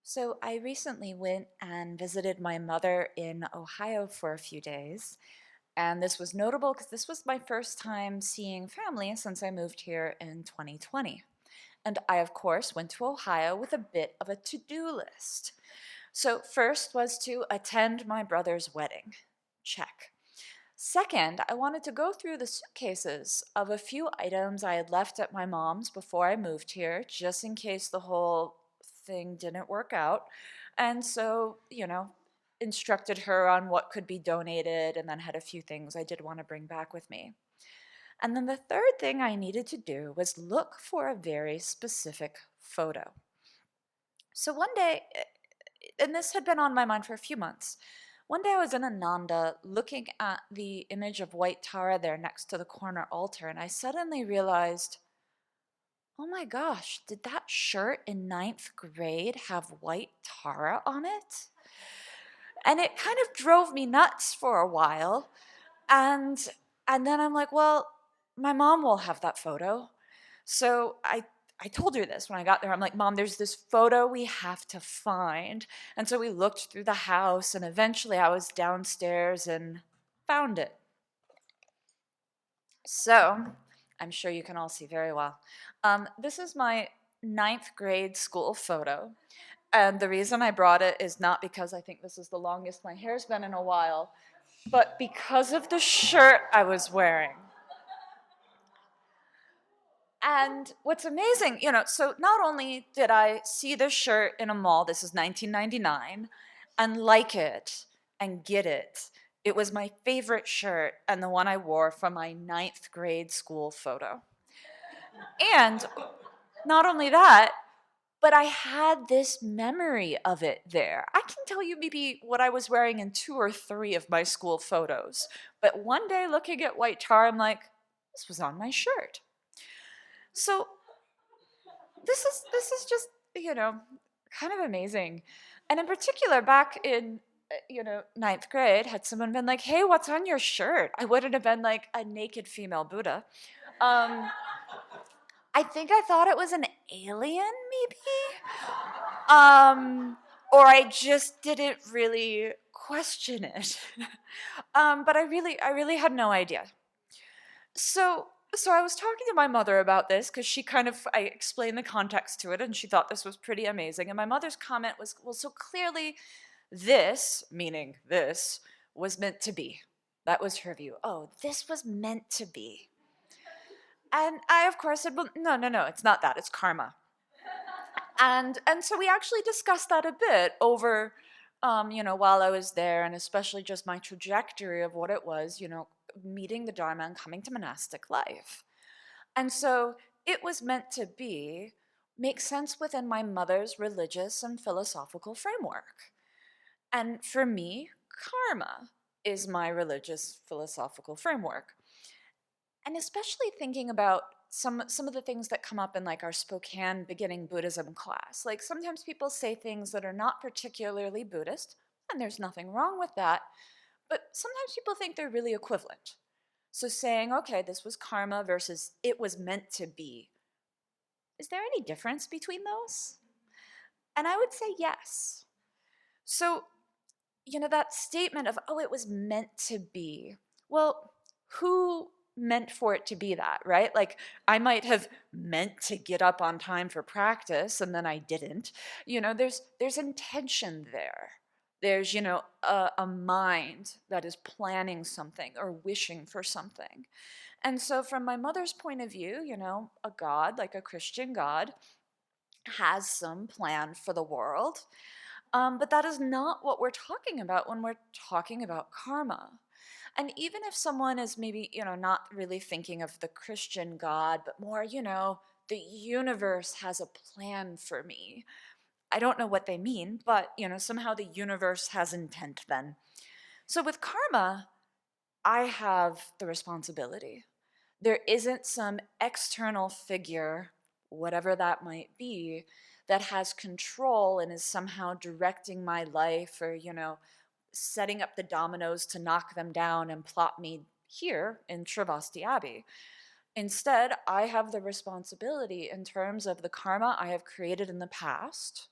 So I recently went and visited my mother in Ohio for a few days. And this was notable because this was my first time seeing family since I moved here in 2020. And I, of course, went to Ohio with a bit of a to-do list. So first was to attend my brother's wedding. Check. Second, I wanted to go through the suitcases of a few items I had left at my mom's before I moved here, just in case the whole thing didn't work out. And so, instructed her on what could be donated and then had a few things I did want to bring back with me. And then the third thing I needed to do was look for a very specific photo. So one day, and this had been on my mind for a few months, one day I was in Ananda looking at the image of white Tara there next to the corner altar, and I suddenly realized, oh my gosh, did that shirt in ninth grade have white Tara on it? And it kind of drove me nuts for a while. And and then I'm like, well, my mom will have that photo. So I told her this when I got there. I'm like, Mom, there's this photo we have to find. And so we looked through the house, and eventually I was downstairs and found it. So I'm sure you can all see very well. This is my ninth grade school photo. And the reason I brought it is not because I think this is the longest my hair's been in a while, but because of the shirt I was wearing. And what's amazing, so not only did I see this shirt in a mall, this is 1999, and like it and get it, it was my favorite shirt and the one I wore from my ninth grade school photo. And not only that, but I had this memory of it there. I can tell you maybe what I was wearing in two or three of my school photos. But one day looking at white tar, I'm like, this was on my shirt. So this is just, kind of amazing. And in particular, back in ninth grade, had someone been like, hey, what's on your shirt? I wouldn't have been like a naked female Buddha. Um, I think I thought it was an alien, maybe. Or I just didn't really question it. But I really had no idea. So I was talking to my mother about this because I explained the context to it and she thought this was pretty amazing. And my mother's comment was, well, so clearly this, meaning this, was meant to be. That was her view. Oh, this was meant to be. And I, of course, said, well, no, it's not that. It's karma. And so we actually discussed that a bit over, while I was there, and especially just my trajectory of what it was, meeting the Dharma and coming to monastic life. And so it was meant to be, make sense within my mother's religious and philosophical framework. And for me, karma is my religious philosophical framework. And especially thinking about some of the things that come up in like our Spokane beginning Buddhism class. Like sometimes people say things that are not particularly Buddhist, and there's nothing wrong with that, but sometimes people think they're really equivalent. So saying, okay, this was karma versus it was meant to be. Is there any difference between those? And I would say yes. So, that statement of, oh, it was meant to be. Well, who meant for it to be that, right? Like I might have meant to get up on time for practice and then I didn't. There's intention there. There's, a mind that is planning something or wishing for something. And so from my mother's point of view, a God, like a Christian God, has some plan for the world. But that is not what we're talking about when we're talking about karma. And even if someone is maybe, not really thinking of the Christian God, but more, the universe has a plan for me. I don't know what they mean, but, somehow the universe has intent then. So with karma, I have the responsibility. There isn't some external figure, whatever that might be, that has control and is somehow directing my life or, setting up the dominoes to knock them down and plop me here in Sravasti Abbey. Instead, I have the responsibility in terms of the karma I have created in the past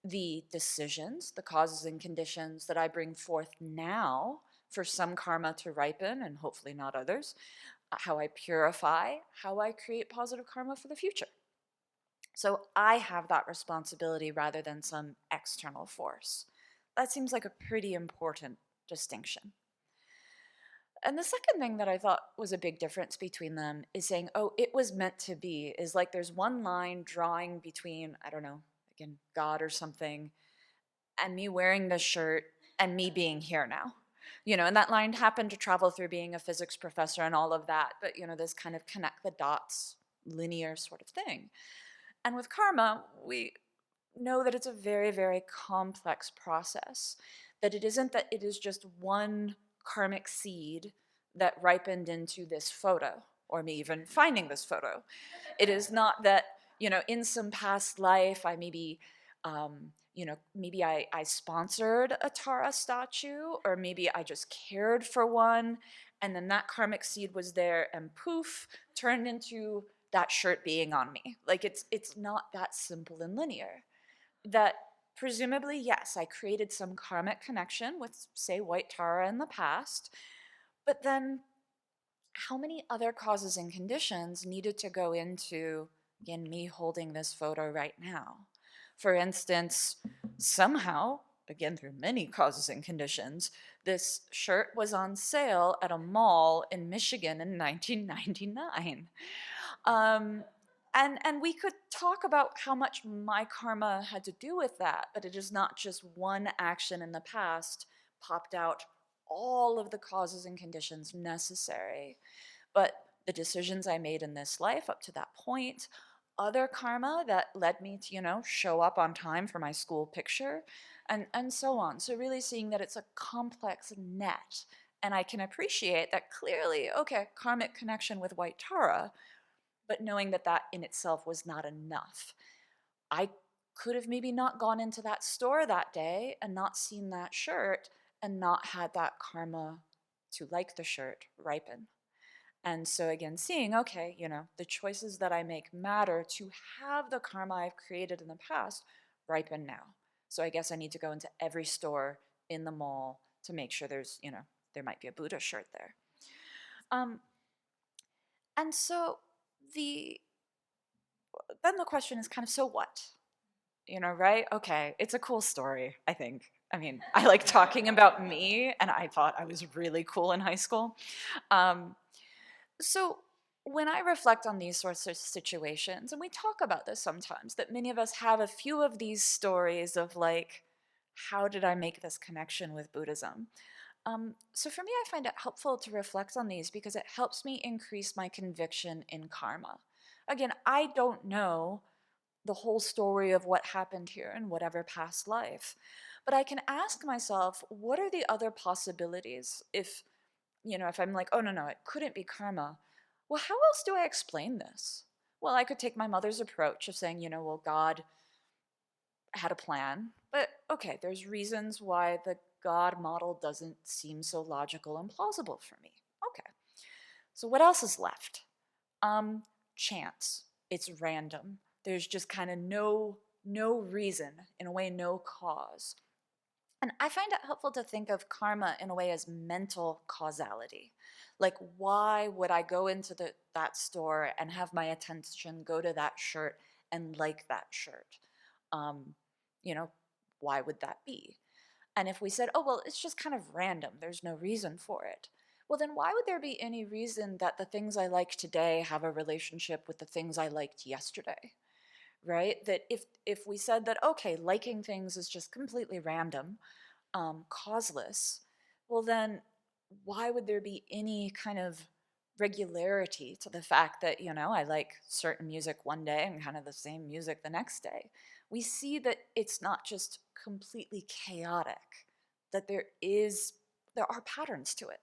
the decisions, the causes and conditions that I bring forth now for some karma to ripen and hopefully not others, how I purify, how I create positive karma for the future. So I have that responsibility rather than some external force. That seems like a pretty important distinction. And the second thing that I thought was a big difference between them is saying, oh, it was meant to be, is like there's one line drawing between, I don't know, again, God or something, and me wearing this shirt and me being here now. And that line happened to travel through being a physics professor and all of that, but, this kind of connect the dots, linear sort of thing. And with karma, we know that it's a very, very complex process, that it isn't that it is just one karmic seed that ripened into this photo, or me even finding this photo. It is not that, in some past life, I maybe, maybe I sponsored a Tara statue, or maybe I just cared for one, and then that karmic seed was there and poof, turned into that shirt being on me. Like it's not that simple and linear. That presumably, yes, I created some karmic connection with, say, white Tara in the past, but then how many other causes and conditions needed to go into, again, me holding this photo right now? For instance, somehow, again, through many causes and conditions, this shirt was on sale at a mall in Michigan in 1999. And we could talk about how much my karma had to do with that, but it is not just one action in the past popped out all of the causes and conditions necessary, but the decisions I made in this life up to that point, other karma that led me to, show up on time for my school picture, and so on. So really seeing that it's a complex net, and I can appreciate that clearly, okay, karmic connection with white Tara, but knowing that that in itself was not enough. I could have maybe not gone into that store that day and not seen that shirt and not had that karma to like the shirt ripen. And so again, seeing, okay, the choices that I make matter to have the karma I've created in the past ripen now. So I guess I need to go into every store in the mall to make sure there's, there might be a Buddha shirt there. And so then the question is kind of, so what? Right? Okay, it's a cool story, I think. I mean, I like talking about me, and I thought I was really cool in high school. So when I reflect on these sorts of situations, and we talk about this sometimes, that many of us have a few of these stories of like, how did I make this connection with Buddhism? So for me, I find it helpful to reflect on these because it helps me increase my conviction in karma. Again, I don't know the whole story of what happened here in whatever past life, but I can ask myself, what are the other possibilities if I'm like, oh, no, it couldn't be karma. Well, how else do I explain this? Well, I could take my mother's approach of saying, well, God had a plan, but okay, there's reasons why the God model doesn't seem so logical and plausible for me. Okay, so what else is left? Chance. It's random. There's just kind of no reason, in a way, no cause. And I find it helpful to think of karma in a way as mental causality. Like, why would I go into that store and have my attention go to that shirt and like that shirt? Why would that be? And if we said, oh, well, it's just kind of random, there's no reason for it. Well, then why would there be any reason that the things I like today have a relationship with the things I liked yesterday? Right? That if we said that, okay, liking things is just completely random, causeless, well then why would there be any kind of regularity to the fact that, I like certain music one day and kind of the same music the next day? We see that it's not just completely chaotic, that there are patterns to it.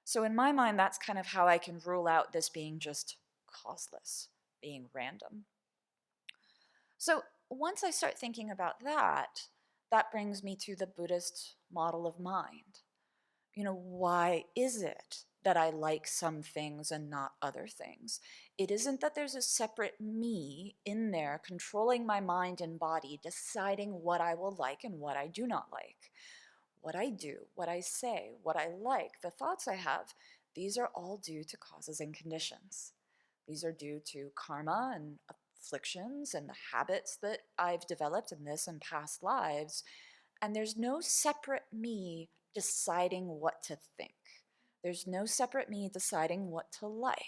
So in my mind, that's kind of how I can rule out this being just causeless, being random. So once I start thinking about that, that brings me to the Buddhist model of mind. Why is it that I like some things and not other things. It isn't that there's a separate me in there controlling my mind and body, deciding what I will like and what I do not like. What I do, what I say, what I like, the thoughts I have, these are all due to causes and conditions. These are due to karma and afflictions and the habits that I've developed in this and past lives. And there's no separate me deciding what to think. There's no separate me deciding what to like.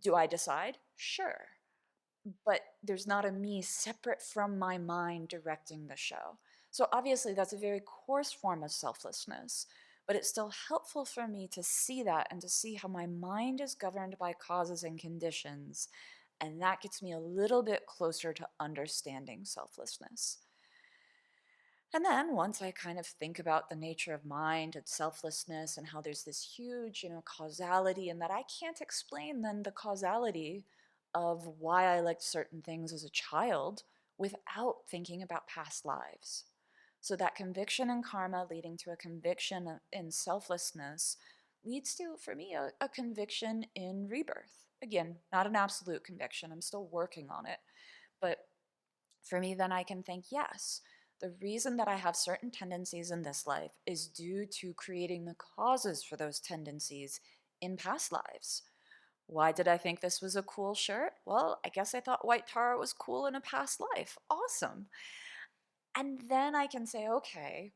Do I decide? Sure. But there's not a me separate from my mind directing the show. So obviously, that's a very coarse form of selflessness, but it's still helpful for me to see that and to see how my mind is governed by causes and conditions. And that gets me a little bit closer to understanding selflessness. And then once I kind of think about the nature of mind and selflessness and how there's this huge, causality, and that I can't explain then the causality of why I liked certain things as a child without thinking about past lives. So that conviction in karma leading to a conviction in selflessness leads to, for me, a conviction in rebirth. Again, not an absolute conviction. I'm still working on it. But for me, then I can think, yes, the reason that I have certain tendencies in this life is due to creating the causes for those tendencies in past lives. Why did I think this was a cool shirt? Well, I guess I thought white tar was cool in a past life. Awesome. And then I can say, okay,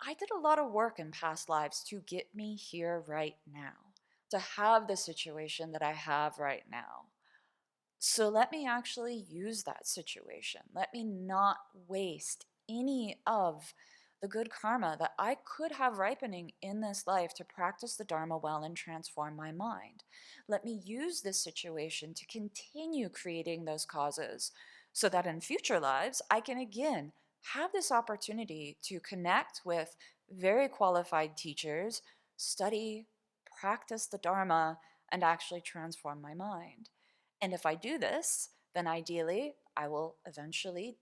I did a lot of work in past lives to get me here right now, to have the situation that I have right now. So let me actually use that situation. Let me not waste any of the good karma that I could have ripening in this life to practice the Dharma well and transform my mind. Let me use this situation to continue creating those causes so that in future lives I can again have this opportunity to connect with very qualified teachers, study, practice the Dharma, and actually transform my mind. And if I do this, then ideally I will eventually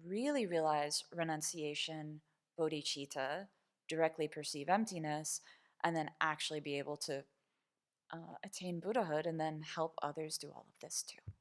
really realize renunciation, bodhicitta, directly perceive emptiness, and then actually be able to attain Buddhahood and then help others do all of this too.